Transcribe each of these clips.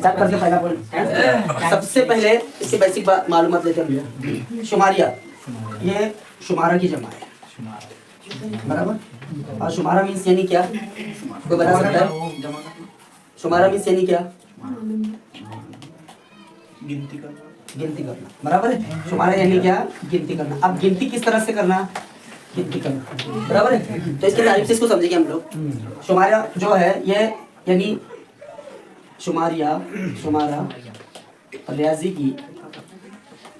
Start करके पहला point. सबसे पहले इसके बेसिक मालूमात लेते हैं। शुमारिया, ये शुमारा की जमा है, बराबर। और शुमारा मीन्स यानी क्या, कोई बता सकता है? शुमारा मीन्स यानी क्या? गिनती करना, बराबर है। शुमारा यानी क्या? गिनती करना। अब गिनती किस तरह से करना? गिनती करना, बराबर है। तो इसके तारीफ से इसको समझेंगे हम लोग। शुमारा जो है ये यानी शुमारिया, शुमारा रियाजी की,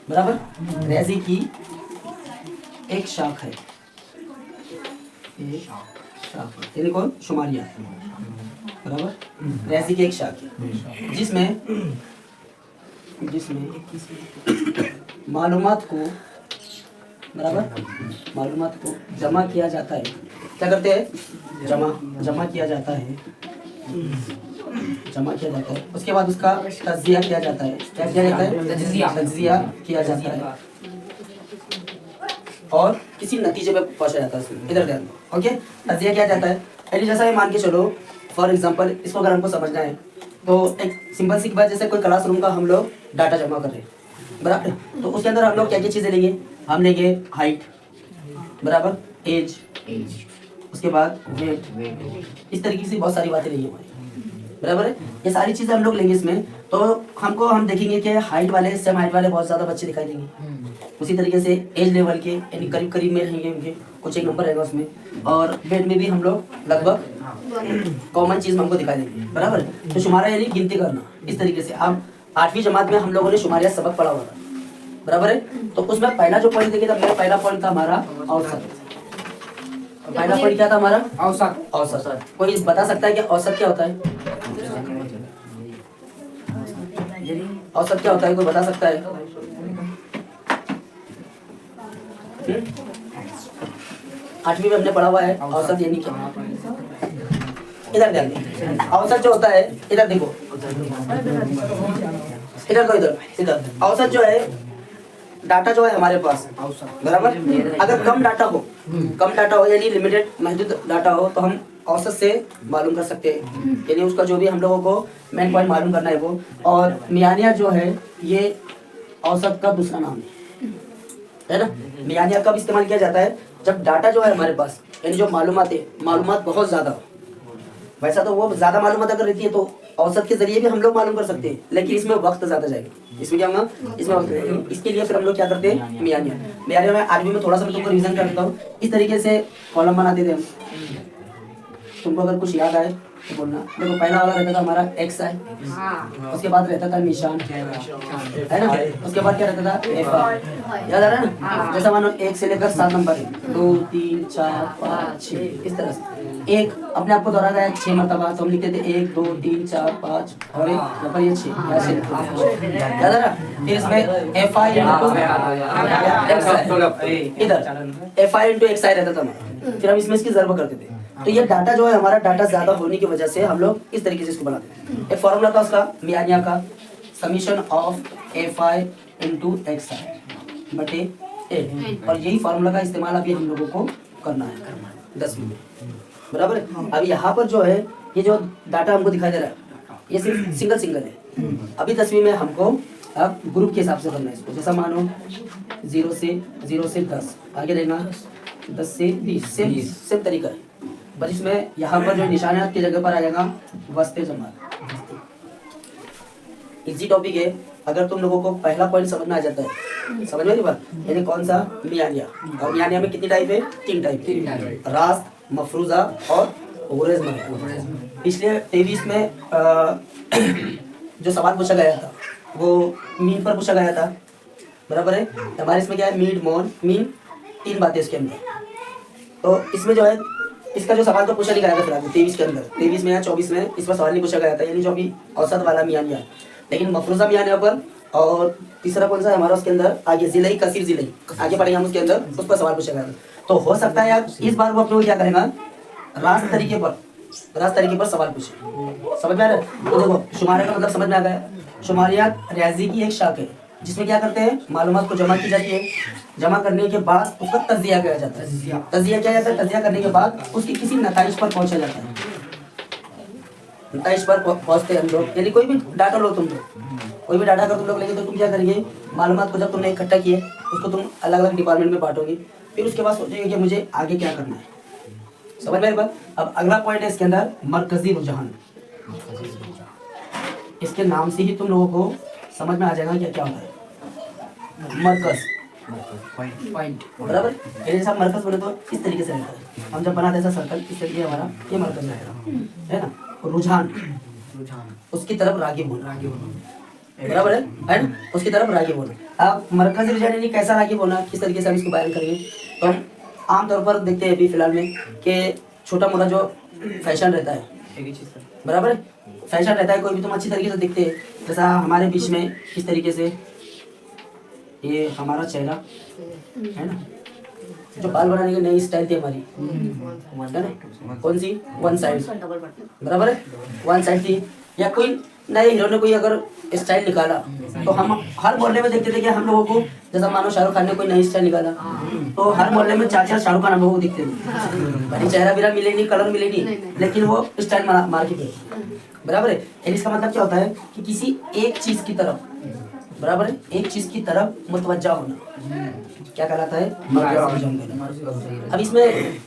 बराबर, रियाजी की एक शाख है, एक शाख यानी कौन? शुमारिया, बराबर, रियाजी की एक शाख है जिसमें मालूमात को, बराबर, मालूमात को जमा किया जाता है। क्या करते हैं? जमा किया जाता है, जमा किया जाता है। उसके बाद उसका तज्जिया किया जाता है। क्या किया जाता है? तज्जिया किया जाता है और किसी नतीजे पे पहुंचा जाता है। इधर ध्यान दो, ओके। तज्जिया किया जाता है यानी जैसा ये मान के चलो, फॉर एग्जांपल इसको अगर हमको समझना है तो एक सिंपल सी बात, जैसे कोई क्लासरूम का हम लोग डाटा जमा कर रहे हैं, बराबर। तो उसके अंदर हम लोग क्या क्या चीज़ें लेंगे? हम लेंगे हाइट, बराबर, एज, उसके बाद वेट, इस तरीके से बहुत सारी बातें लेंगे हमारी, बराबर है। ये सारी चीज़ें हम लोग लेंगे इसमें। तो हम देखेंगे कि हाइट वाले, सेम हाइट वाले बहुत ज़्यादा बच्चे दिखाई देंगे। उसी तरीके से एज लेवल के यानी करीब करीब में रहेंगे, उनके कुछ एक नंबर रहेगा उसमें। और वेट में भी हम लोग लगभग कॉमन चीज़ हमको दिखाई देंगे, बराबर। तो शुमारा यानी गिनती करना। इस तरीके से अब 8वीं जमात में हम लोगों ने शुमारिया सबक पढ़ा हुआ था, बराबर है। तो उसमें पहला जो पॉइंट देखिए, मेरा पहला पॉइंट था हमारा औसत। पहला पॉइंट क्या था हमारा? औसत। औसत कोई बता सकता है कि औसत क्या होता है? औसत क्या होता है, कोई बता सकता है? 8वीं में हमने पढ़ा हुआ है औसत यानी क्या। इधर ध्यान दें, औसत जो होता है, इधर देखो, इधर को, इधर औसत जो है, डाटा जो है हमारे पास, बराबर। अगर कम डाटा हो यानी लिमिटेड महदूद डाटा हो तो हम औसत से मालूम कर सकते हैं, यानी उसका जो भी हम लोगों को मेन पॉइंट मालूम करना है वो। और मियानिया जो है ये औसत का दूसरा नाम है ना। मियानिया कब इस्तेमाल किया जाता है? जब डाटा जो है हमारे पास यानी जो मालूमात बहुत ज़्यादा हो। वैसा तो वो ज़्यादा मालूमात अगर रहती है तो औसत के जरिए भी हम लोग मालूम कर सकते हैं, लेकिन इसमें वक्त ज़्यादा जाएगा। इसमें क्या होगा? इसमें वक्त। इसके लिए फिर हम लोग क्या करते हैं? मियानिया में 8वीं में थोड़ा सा मैं तुमको रिवीजन कर देता हूँ। इस तरीके से कॉलम बनाते थे हम। तुमको अगर कुछ याद आए तो बोलना। देखो पहला वाला रहता था हमारा एक्स आई, उसके बाद रहता था निशान, है ना। उसके बाद क्या रहता था? एफ आई, याद आ रहा है ना। जैसा मानो 1 से लेकर 7 नंबर है, 2 3 4 5 6, इस तरह से एक अपने आप को दोहराता है 6 मरतबा। तो हम लिखते थे 1 2 3 4 5 और यहाँ पर ये 6, याद आ रहा। फिर इसमें एफ आई इधर एफ आई इंटू एक्स आई रहता था हमारा। फिर हम इसमें इसकी ज़रब करते थे। तो ये डाटा जो है हमारा, डाटा ज्यादा होने की वजह से हम लोग इस तरीके से इसको बनाते हैं। एक फॉर्मूला था उसका मियानिया का, summation of F I into X I बटे ए। और यही फार्मूला का इस्तेमाल अभी हम लोगों को करना है 10वीं में, बराबर है। अब यहाँ पर जो है ये जो डाटा हमको दिखाई दे रहा है ये सिर्फ सिंगल है। अभी 10वीं में हमको अब ग्रुप के हिसाब से करना है इसको। जैसा मानो 0 से 10, आगे देना 10 से 20, सेम तरीका है। बस इसमें यहाँ पर जो निशानात की जगह पर आ जाएगा वस्ते जमात। इजी टॉपिक है। अगर तुम लोगों को पहला पॉइंट समझ में आ जाता है, समझ में बात, यानी कौन सा? मियानिया। और मियानिया में कितनी टाइप है? 3 टाइप, रास्त, मफरूजा और गुरेज़। पिछले 23 में जो सवाल पूछा गया था वो मीन पर पूछा गया था, बराबर है। हमारे इसमें क्या है? मीन, मॉन, मीन, 3 बातें इसके अंदर। तो इसमें जो है इसका जो सवाल तो पूछा नहीं गया था फिलहाल 23 के अंदर, 23 में या 24 में इस पर सवाल नहीं पूछा गया था, यानी जो अभी औसत वाला मियानिया। लेकिन मफरूजा मियानिया पर, और तीसरा कौन सा है हमारा उसके अंदर आगे जिलई, कसीर जिलई, आगे पढ़ेंगे हम उसके अंदर, उस पर सवाल पूछा गया था। तो हो सकता है यार इस बार वो अपने को क्या करेगा, रास्त तरीके पर सवाल पूछे। समझ में आ रहा है? तो देखो शुमारिया का मतलब समझ में आ गया। शुमारिया रियाजी की एक शाख है जिसमें क्या करते हैं, मालूमात को जमा की जाती है। जमा करने के बाद उसका तज्जिया किया जाता है। तज्जिया किया जाता है, तज्जिया करने के बाद उसकी किसी नताइज पर पहुंचा जाता है। इस पर पहुंचते हैं हम लोग। यानी कोई भी डाटा लो तुम लोग, कोई भी डाटा अगर तुम लोग लेंगे तो तुम क्या करेंगे, मालूमात को जब तुमने इकट्ठा किए उसको तुम अलग अलग डिपार्टमेंट में बांटोगे, फिर उसके बाद सोचेंगे कि मुझे आगे क्या करना है। समझ में आई बात। अब अगला पॉइंट है इसके अंदर मरकजी रुझान। इसके नाम से ही तुम लोगों को समझ में आ जाएगा क्या क्या होता है मरकज पॉइंट, बराबर। ये जैसा मरकज बोले तो इस तरीके से रहता है, हम जब बनाते हैं ऐसा सर्कल, इस तरीके हमारा ये मरकज रहेगा, है ना। रुझान उसकी तरफ रागिब होना, बराबर है ना, उसकी तरफ रागिब होना। अब मरकजी रुझान यानी कैसा रागिब होना, किस तरीके से हम इसको बयान करेंगे। तो हम आमतौर पर देखते हैं अभी फिलहाल में कि छोटा मोटा जो फैशन रहता है, बराबर है, फैशन रहता है, कोई भी तुम अच्छी तरीके से देखते हैं। जैसा हमारे बीच में किस तरीके से ये हमारा चेहरा है ना, जो बाल बनाने की नई स्टाइल थी हमारी, है ना, कौन सी, वन साइड, बराबर है, वन साइड थी। या कोई नए हीरो ने कोई अगर स्टाइल निकाला तो हम हर मोहल्ले में देखते थे कि हम लोगों को, जैसा मानो शाहरुख खान ने कोई नई स्टाइल निकाला तो हर मोहल्ले में चार चार शाहरुख खान हम लोगों को दिखते थे। भले चेहरा बिरा मिले नहीं, कलर मिले नहीं, लेकिन वो स्टाइल मार के गए, बराबर है। इसका मतलब क्या होता है कि किसी एक चीज की तरफ, बराबर है, एक चीज की तरफ मुतवज्जा होना, क्या कहलाता है, मरकज। अब इसमें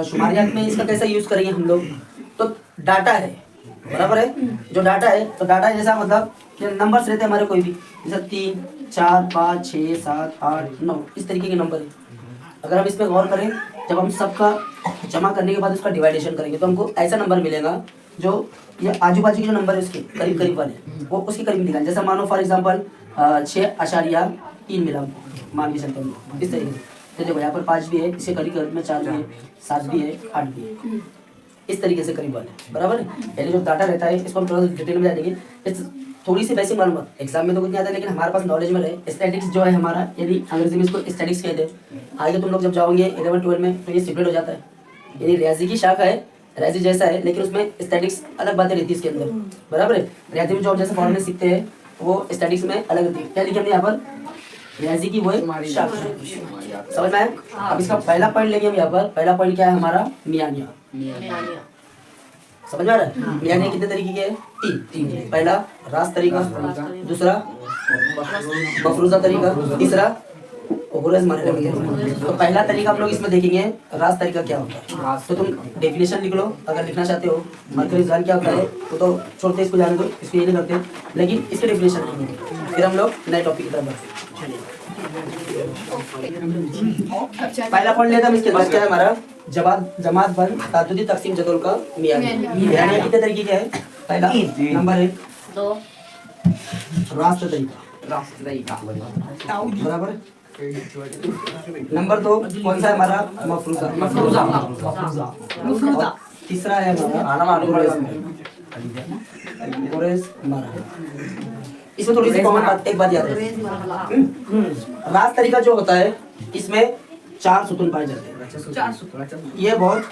शुमारियात में इसका कैसा यूज करेंगे हम लोग, तो डाटा है, बराबर है, जो डाटा है, तो डाटा जैसा मतलब कि नंबर्स रहते हैं हमारे कोई भी, जैसे 3, 4, 5, 6, 7, 8, 9 इस तरीके के नंबर है। अगर हम इस पर गौर करें, जब हम सबका जमा करने के बाद उसका डिवाइडेशन करेंगे तो हमको ऐसा नंबर मिलेगा जो ये आजू बाजू के जो नंबर है उसके करीब करीब वाले वो उसके करीब निकालें। जैसा मानो फॉर एग्जांपल 6.3 मिला मान के चलते हैं इस तरीके से। तो देखो यहाँ पर 5 भी है, इसके करीब में 4 भी है, 7 भी है, 8 भी है, इस तरीके से करीब वाले, बराबर है। यानी जो डाटा रहता है इसको हम थोड़ा सा डिटेल में जानेंगे। थोड़ी सी वैसी मालूमात एग्जाम में तो कुछ नहीं आता, लेकिन हमारे पास नॉलेज में रहे। स्टैटिक्स जो है हमारा, यानी अंग्रेजी में इसको स्टैटिक्स कहते हैं। आगे तुम लोग जब जाओगे 11-12 में तो ये सेपरेट हो जाता है, यानी रियाजी की शाखा है, रियाजी जैसा है, लेकिन उसमें स्टैटिक्स अलग बातें रहती है इसके अंदर, बराबर है। रियाजी में जो जैसे फॉर्मूले सीखते हैं वो स्टैटिक्स में अलग रहती है। क्या लिखे हमने यहाँ पर, रियाजी की वो शाखा, समझ में आया। अब इसका पहला पॉइंट लेंगे हम यहाँ पर। पहला पॉइंट क्या है हमारा, मियानिया, समझ में आ रहा है। मियानिया कितने तरीके के हैं, 3। पहला रास तरीका, दूसरा मफरूजा तरीका, तीसरा गुरज मारने लगे। तो पहला तरीका हम लोग इसमें देखेंगे, रास तरीका क्या होता है। तो तुम डेफिनेशन लिख लो अगर लिखना चाहते हो। मरकजी रुझान क्या होता है वो तो छोड़ते, इसको जाने दो, इसको ये नहीं करते, लेकिन इसके डेफिनेशन लिखेंगे। फिर हम लोग नए टॉपिक की तरफ बढ़ते हैं। पहला पॉइंट लेते हम, इसके बाद क्या है हमारा, जमात बंद ताजुदी तकसीम जदौल का मियानिया कितने तरीके के है। पहला नंबर 1 रास्ता तरीका, बराबर। नंबर 2 कौन सा है हमारा, मफरूजा। तीसरा है हमारा गुरेज मारा। इसमें थोड़ी सी कॉमन बात, एक बात याद है, रास तरीका जो होता है इसमें 4 सुतून पाए जाते हैं। 4 सुतून, ये बहुत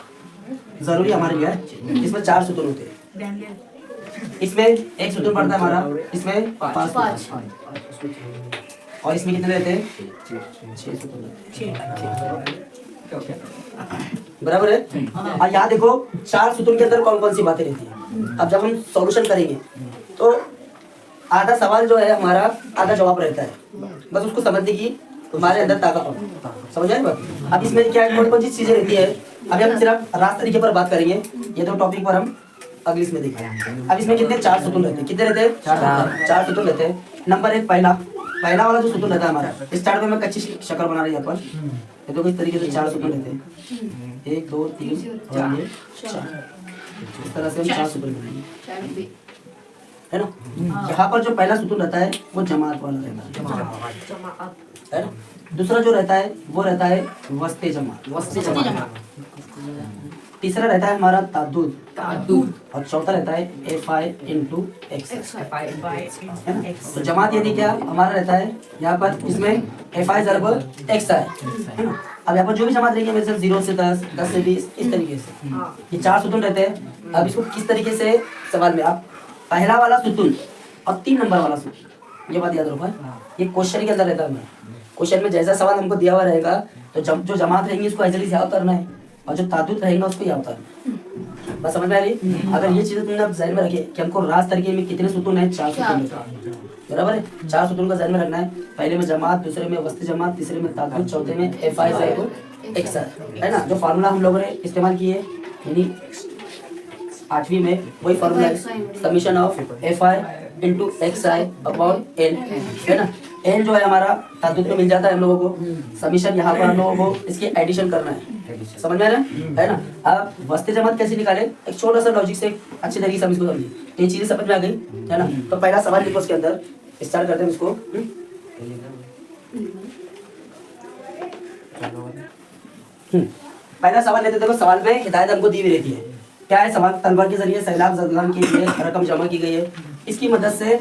जरूरी हमारे लिए है। इसमें 4 सुतून होते हैं, इसमें 1 सुतून पड़ता है हमारा, इसमें 5, और इसमें कितने रहते हैं, 6 सुतून, बराबर है। और यहाँ देखो 4 सुतून के अंदर कौन कौन सी बातें रहती हैं। अब जब हम सॉल्यूशन करेंगे तो आधा सवाल जो है हमारा, आधा जवाब रहता है, बस उसको समझने की तुम्हारे अंदर ताकत हो, समझ आए बात। अब इसमें क्या कौन कौन सी चीजें रहती है, अभी हम सिर्फ रास तरीके पर बात करेंगे, ये तो टॉपिक पर हम अगली इसमें देखेंगे। अब इसमें कितने 4 सुतून रहते हैं, कितने रहते हैं, 4 सुतून रहते हैं। नंबर 1 पहला वाला जो सुतून रहता है हमारा, स्टार्ट में मैं कच्ची शक्ल बना रही है यहाँ पर, तो इस तरीके से 4 सुतून रहते हैं, 1 2 3 और ये 4, इस तरह से हम 4 सुतून बनाएंगे, है ना। यहाँ पर जो पहला सुतून रहता है वो जमात वाला रहता है ना। दूसरा जो रहता है वो रहता है वस्ते जमात। तीसरा रहता है हमारा ताद्दुद, और चौथा रहता है FI into X, है ना। तो जमात यानी क्या हमारा रहता है यहाँ पर, इसमें FI ज़रब X है ना। अब यहाँ पर जो भी जमात रहेंगे मेरे से 0 से 10, 10 से 20 इस तरीके से, ये 4 सुतून रहते हैं। अब इसको किस तरीके से सवाल में, आप पहला वाला सुतून और 3 नंबर वाला सुतून, ये बात याद रखो, ये क्वेश्चन के अंदर रहता है। क्वेश्चन में जैसा सवाल हमको दिया हुआ रहेगा तो जो जमात रहेंगी उसको ऐसे याद करना है, और जो ताद्दुद रहेगा उसको याद करना है, बस समझ में आ रही? अगर ये चीजें तुमने अब ध्यान में रखी कि हमको रास तरीके में कितने सुतून है, 4 सुतून है, बराबर है। 4 सुतून का ध्यान में रखना है। पहले में जमात, दूसरे में वस्ती जमात, तीसरे में ताकुत, चौथे में FI एक्सर, है ना। जो फार्मूला हम लोगों ने इस्तेमाल किए यानी 8वीं में वही फार्मूला है, summation of FI into XI upon N, है ना। N जो है हमारा ताकुत में मिल जाता है हम लोगों को, समीशन यहाँ पर हम लोगों को इसकी एडिशन करना है, समझ में आ रहा है ना। अब वस्ती जमात कैसे निकाले, एक छोटा सा लॉजिक से अच्छी तरीके से हम इसको समझिए, ये चीजें समझ में आ गई, है ना। तो पहला सवाल लिखो, उसके अंदर स्टार्ट करते हैं इसको। पहला सवाल लेते, देखो सवाल में हिदायत हमको दी हुई रहती है। क्या है सवाल? तलबा के जरिए सैलाब जदगान के लिए रकम जमा की गई है, इसकी मदद से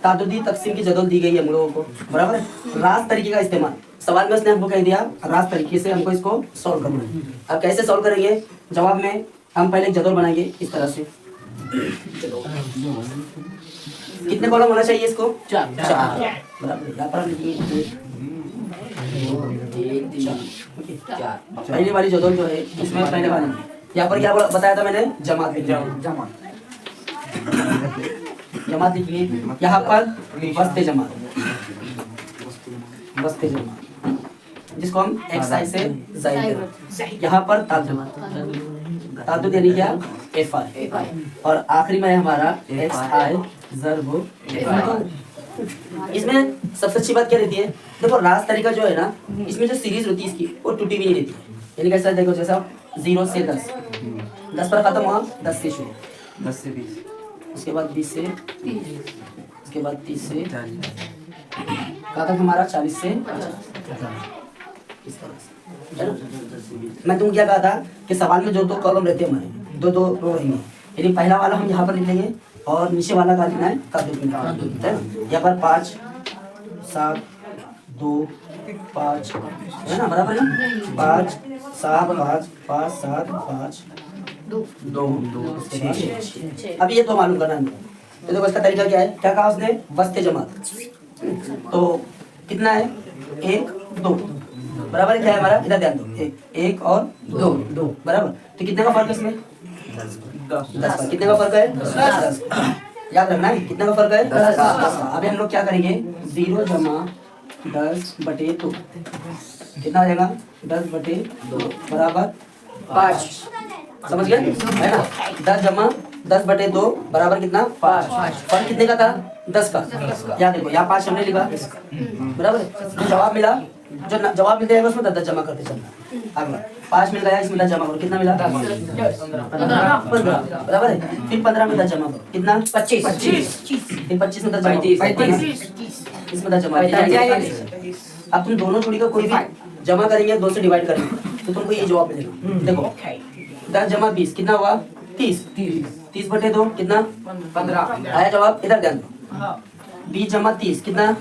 तादुदी तकसीम की जदवल दी गई है हम लोगों को, बराबर है। रास तरीके का इस्तेमाल, सवाल में उसने हमको कह दिया रास तरीके से हमको इसको सॉल्व करना है। अब कैसे सॉल्व करेंगे? जवाब में हम पहले एक जदवल बनाएंगे इस तरह से। कितने कॉलम होना चाहिए इसको? 4, बराबर। यहाँ पर हम लिखिए 4। पहली वाली जदवल जो है इसमें पहले वाली, यहाँ पर क्या बताया था मैंने? जमात लिखिए। यहाँ पर वस्ते जमात, जिसको हम XI से जाहिर करें। यहाँ पर तादुद यानी क्या? FI, और आखिरी में हमारा XI ज़र्ब FI। इसमें सबसे अच्छी बात क्या रहती है? देखो रास तरीका जो है ना, इसमें जो सीरीज होती है इसकी वो टूटी भी नहीं रहती है। यानी कैसा देखो, जैसा 0 से 10, 10 पर खत्म हुआ, 10 से शुरू, 10 से 20, उसके बाद 20 से 30, उसके बाद 30 से 40, कहा था हमारा 40 से 50, इस तरह से, है ना। मैं तुम क्या कहा था कि सवाल में जो 2 कॉलम रहते हैं हमारे, 2 रो रहेंगे, यानी पहला वाला हम यहाँ पर लिख लेंगे और नीचे वाला का लिखना है तादुद में, है ना। यहाँ पर 5, 7, 2, 5, है ना, बराबर है ना। 5, 7, 5, 5, 7, 5, 2, 6। अभी ये तो मालूम करना है। तो देखो इसका तरीका क्या है, क्या कहा उसने? वस्ते जमात। तो कितना है? 1, 2, बराबर क्या है हमारा? इधर ध्यान दो, 1 और 2, बराबर। तो कितने का फर्क है इसमें? 10। कितने का फर्क है? 10। याद रखना है कितने का फर्क है? 10। अभी हम लोग क्या करेंगे? 0 जमा 10/2 कितना हो जाएगा? 10/2 बराबर 5, समझ गए, है ना। 10 जमा 10/2 बराबर कितना? 5। फर्क कितने का था? 10 का। याद देखो यहाँ 5 हमने लिखा, बराबर। जो जवाब मिला, जो जवाब मिलते हैं उसमें 10 जमा करते चलना। अगला 5 मिल गया, इसमें 10 जमा करो, कितना मिला? 15, बराबर है। फिर 15 में 10 जमा करो, कितना? 25। फिर 25 में 10 जमा, 35। इसमें 10 जमा। अब तुम दोनों जोड़ी का कोई भी जमा करेंगे, 2 से डिवाइड करेंगे तो तुमको ये जवाब मिलेगा। देखो 10 जमा 20 कितना हुआ? 30। 30/2 कितना? 15 आया जवाब। इधर ध्यान दो, 20 जमा 30 कितना?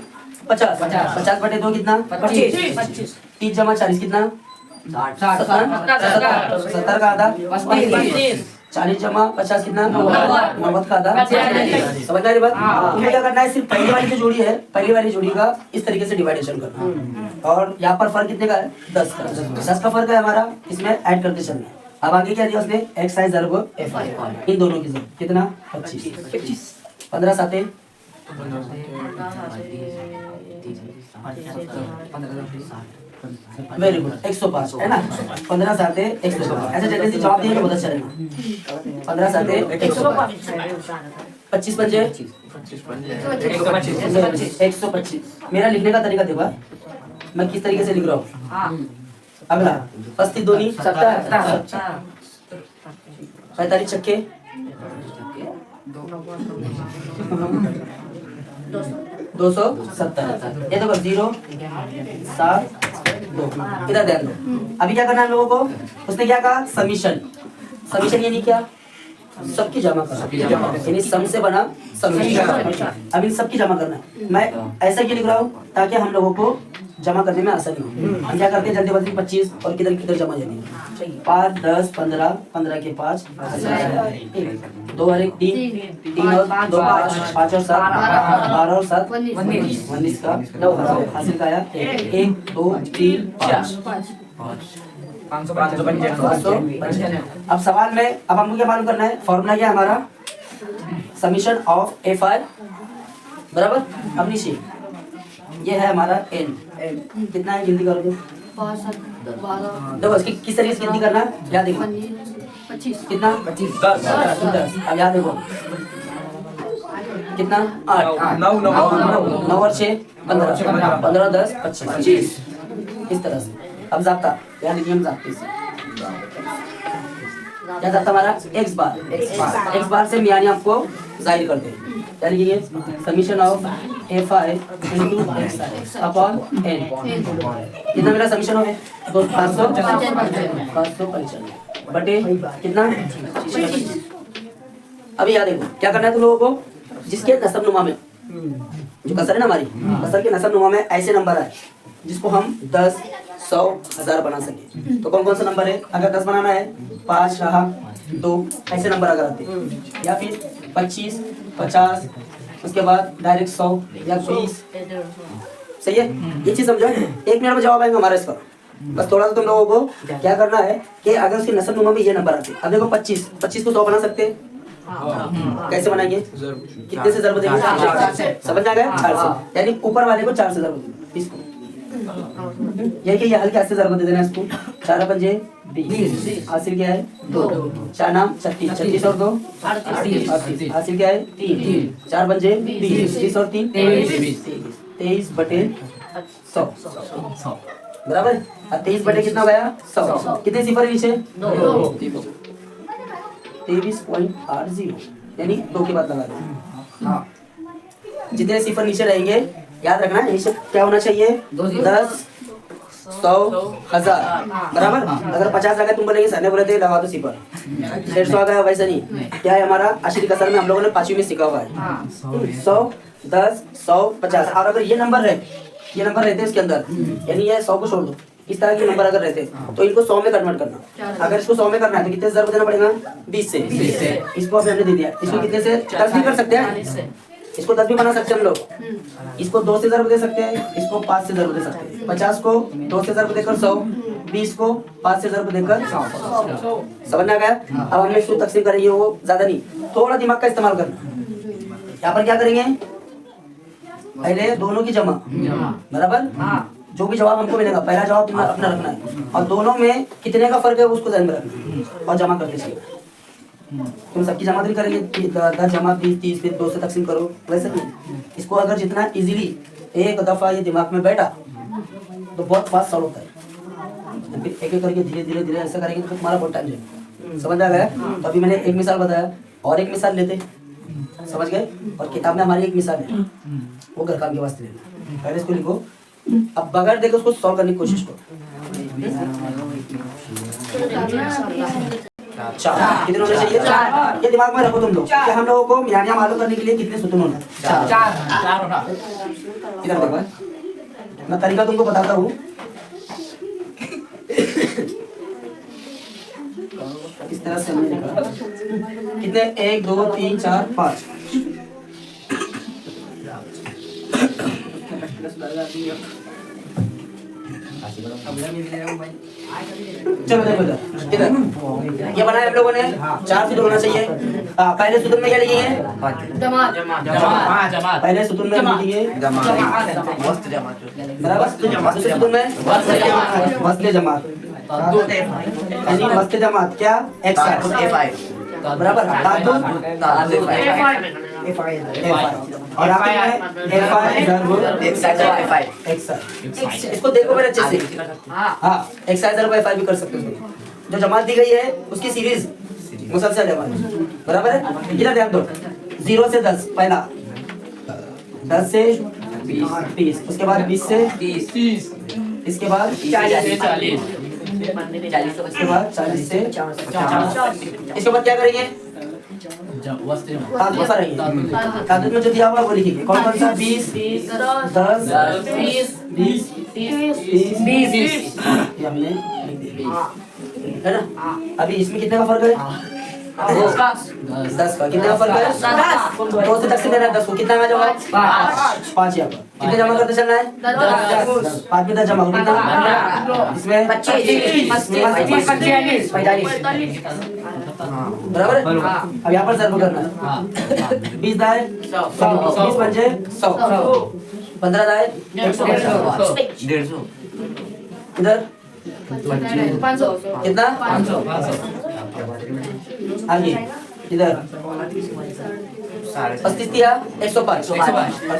50। 50/2 कितना? 25। 30 जमा 40 कितना? 70 का आधा 25। 40 जमा 50 कितना? 90 का आधा। समझ रहे बात? तुम्हें क्या करना है? सिर्फ पहली वाली जो जोड़ी है, पहली वाली जोड़ी का इस तरीके से डिवाइडेशन करना। और यहाँ पर फर्क कितने का है? 10 का। 10 का फर्क है हमारा, इसमें ऐड करते चलना है। अब आगे क्या दिया उसने? XI ज़र्ब FI, इन दोनों की ज़रूरत कितना? 25। 15 साते 15, वेरी गुड, 105, है ना। 15 साते 105, ऐसे जल्दी से जवाब दिए तो बहुत अच्छा रहेगा। 15 साते 105, 25 पंजे 125। मेरा लिखने का तरीका देखो, मैं किस तरीके से लिख रहा हूँ। अगला 35 दूनी 70, 45 छक्के 270। ये देखो 0, 7, 2। इधर ध्यान दो। अभी क्या करना है लोगों को? उसने क्या कहा? समीशन। समीशन यानी क्या? सबकी जमा करना, यानी सम से बना समीशन। अब इन सबकी जमा करना है। मैं ऐसा क्यों लिख रहा हूँ? ताकि हम लोगों को जमा करने में आसानी हो। हम क्या करते हैं? जल्दी बल्दी 25 और किधर किधर जमा जाती है। 5, 10, 15, 15 के 5, 2 और 1 3, 3 और 2 5, 5 और 7 12 और 7 19 का 9 हासिल का आया। 1 2 3 5 595। अब सवाल में अब हमको क्या मालूम करना है, फॉर्मूला क्या है हमारा, समीशन ऑफ FI बराबर। अब नीचे ये है हमारा N, कितना है गिनती करोगे, देखो इसकी किस तरीके से गिनती करना है, याद देखो 25 कितना 10। अब याद देखो कितना 8 9 और 6 15 15 10 25 इस तरह से। अब जाता याद नियम जाते से क्या जाता हमारा x बार से यानी आपको जाहिर करते हैं, यानी कि ये summation of FI into XI upon N कितना मेरा समीशन हो है, तो 595 बटे कितना 25। अभी याद देखो क्या करना है तुम लोगों को, जिसके नसब नुमा में जो कसर है ना हमारी, कसर के नसब नुमा में ऐसे नंबर है जिसको हम 10 100 1000 बना सके। तो कौन कौन सा नंबर है, अगर 10 बनाना है 5 2 ऐसे नंबर अगर आते हैं, या फिर 25 50 उसके बाद डायरेक्ट 100 या 20। सही है, ये चीज समझो। 1 मिनट में जवाब आएगा हमारा इसका। बस थोड़ा सा तुम लोगों को क्या करना है कि अगर उसके नसब नुमा में ये नंबर आते, अब देखो 25 को 100 बना सकते हैं, कैसे बनाएंगे, कितने से ज़रब देंगे, समझ आ गया, 4 से, यानी ऊपर वाले को 4 से ज़रब देना इसको, यही कि ये हल कैसे ज़रब दे देना इसको, 4 पंजे 20 हासिल क्या है 2, 4 नाम 36 36 और 2 38 हासिल क्या है 3 4 पंजे 20 30 और 3 23 बटे 100 बराबर। अब 23 बटे कितना गया 100, कितने सिफर नीचे 23.80 यानी 2 के बाद लगा दो। जितने सिफर नीचे रहेंगे याद रखना है, नीचे क्या होना चाहिए 10 100 1000 बराबर। अगर 50 आ गया तुम बोलेंगे सर ने बोले थे लगा दो सिफर, 150 आ गया वैसा नहीं, क्या है हमारा आशिरी कसर में हम लोगों ने 5वीं में सीखा हुआ है 100 10 100 50। और अगर ये नंबर रहते हैं इसके अंदर, यानी ये 100 को छोड़ दो, इस तरह के नंबर अगर रहते तो इनको 100 में कन्वर्ट करना। अगर इसको 100 में करना है तो कितने से ज़रब देना पड़ेगा 20 से। इसको अभी हमने दे दिया, इसको कितने से 10 भी कर सकते हैं, इसको 10 भी बना सकते हैं हम लोग, इसको 2 से ज़रब दे सकते हैं, इसको 5 से ज़रब दे सकते हैं। 50 को 2 से ज़रब देकर 100, 20 को 5 से ज़रब देकर 100। समझ में आ गया। अब हमने इसको तकसीम करेंगे, वो ज़्यादा नहीं, थोड़ा दिमाग का इस्तेमाल करना। यहाँ पर क्या करेंगे, पहले दोनों की जमा बराबर, जो भी जवाब हमको मिलेगा पहला जवाब तुमने अपना रखना है, और दोनों में कितने का फर्क है उसको ध्यान में रखना और जमा करके चलिए। तुम सबकी जमा भी करेंगे 10 जमा 20 30 फिर 2 से तकसीम करो, वैसे नहीं। इसको अगर जितना इजीली एक दफा ये दिमाग में बैठा तो बहुत फास्ट सॉल्व होता है, फिर एक एक करके धीरे धीरे ऐसा करेंगे तो तुम्हारा बहुत टाइम जाएगा। समझ आ गया। तो अभी मैंने एक मिसाल बताया और एक मिसाल लेते, समझ गए। और किताब में हमारी एक मिसाल है, वो घर काम के वास्ते लेना, पहले इसको लिखो, अब बगैर देखे उसको सॉल्व करने की कोशिश करो। 4 कितने होने चाहिए, 4। ये दिमाग में रखो तुम लोग कि हम लोगों को मिलानिया मालूम करने के लिए कितने सुतून होना है, 4। इधर देखो मैं तरीका तुमको बताता हूँ इस तरह से हमने लिखा कितने 1 2 3 4 5। चलो देखो इधर ये बनाया हम लोगों ने, 4 सूत्र होना चाहिए। पहले सूत्र में क्या लिखेंगे, जमात। पहले सूत्र में लिखेंगे बराबर, दूसरे सूत्र में वस्ल जमात, यानी वस्ल जमात क्या XI बराबर, और आखिर में FI। इसको देखो मेरे अच्छे से, हाँ XI ज़रब FI भी कर सकते हो। जो जमात दी गई है उसकी सीरीज मुसलसल है बराबर है। इधर ध्यान दो, 0 से 10 पहला, 10 से 20, उसके बाद 20 से 30, इसके बाद 40 से 40, इसके बाद 40 से 50। इसके बाद क्या करेंगे, तादुद में जो दिया हुआ वो लिखेंगे, कौन कौन सा 20 10 20 30 ये हमने लिख दिया है ना। अभी इसमें कितने का फर्क है, 10 का कितने का फर्क है? 2 से तकसीम देना है 10 को, कितना में जमा? 5 यहाँ पर कितने जमा करते चलना है? 10 5 में 10 जमा कितना? इसमें 25 बराबर है? अब यहाँ पर सर्व करना है 20 दाए 20 पंजे 100 15 दाए 150 इधर कितना? 500 आगे इधर 35 दिया 105 और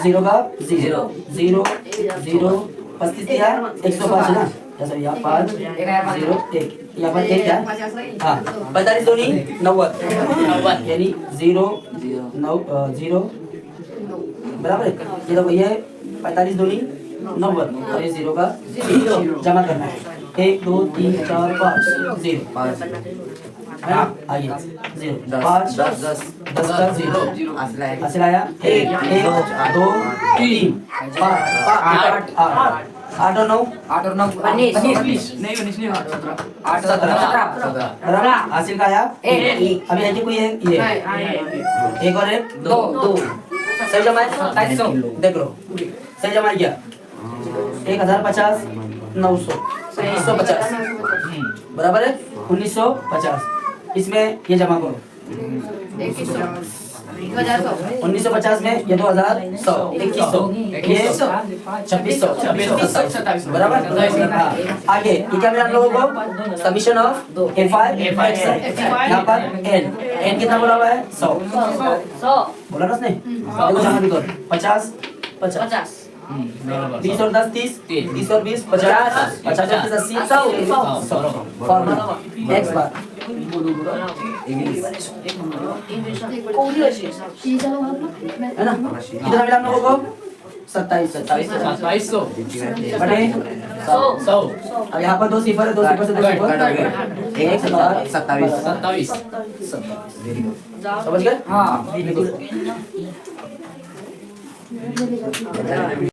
0 का 0 0 0 35 दिया 105 है ना, जैसे यहाँ 5 0 1 यहाँ पर 1 क्या? हाँ 45 दूनी 90 यानी 0 0 बराबर है। ये तो भैया 45 दूनी 90 और ये 0 का 0 जमा करना है 1 2 3 4 5 0 है ना, आगे 0 5 10 का 0 असलाया 1 2 3 5 8 और 9 19 नहीं 8 17 बराबर हासिल का आया 1 अभी है कोई है ये 1 और 1 2 सही जमा है 2700 देख लो सही जमा किया 1050 900 1950 बराबर है 1950 इसमें ये जमा करो 1950 में ये 2100 2100 ये 2600 बराबर। हाँ आगे ये क्या मिला हम लोगों को? समीशन ऑफ F5 यहाँ पर n कितना बोला हुआ है? 100 बोला ना उसने? देखो जमा भी करो 50 50 20 और 10 30 30 और 20 50 50 और 30 80 100 फॉर्मूला x बार है ना, कितना मिला हम लोगों को? 2700 बटे 100 अब यहाँ पर 2 सिफर है 2 सिफर से 2 सिफर 27 समझ गए? हाँ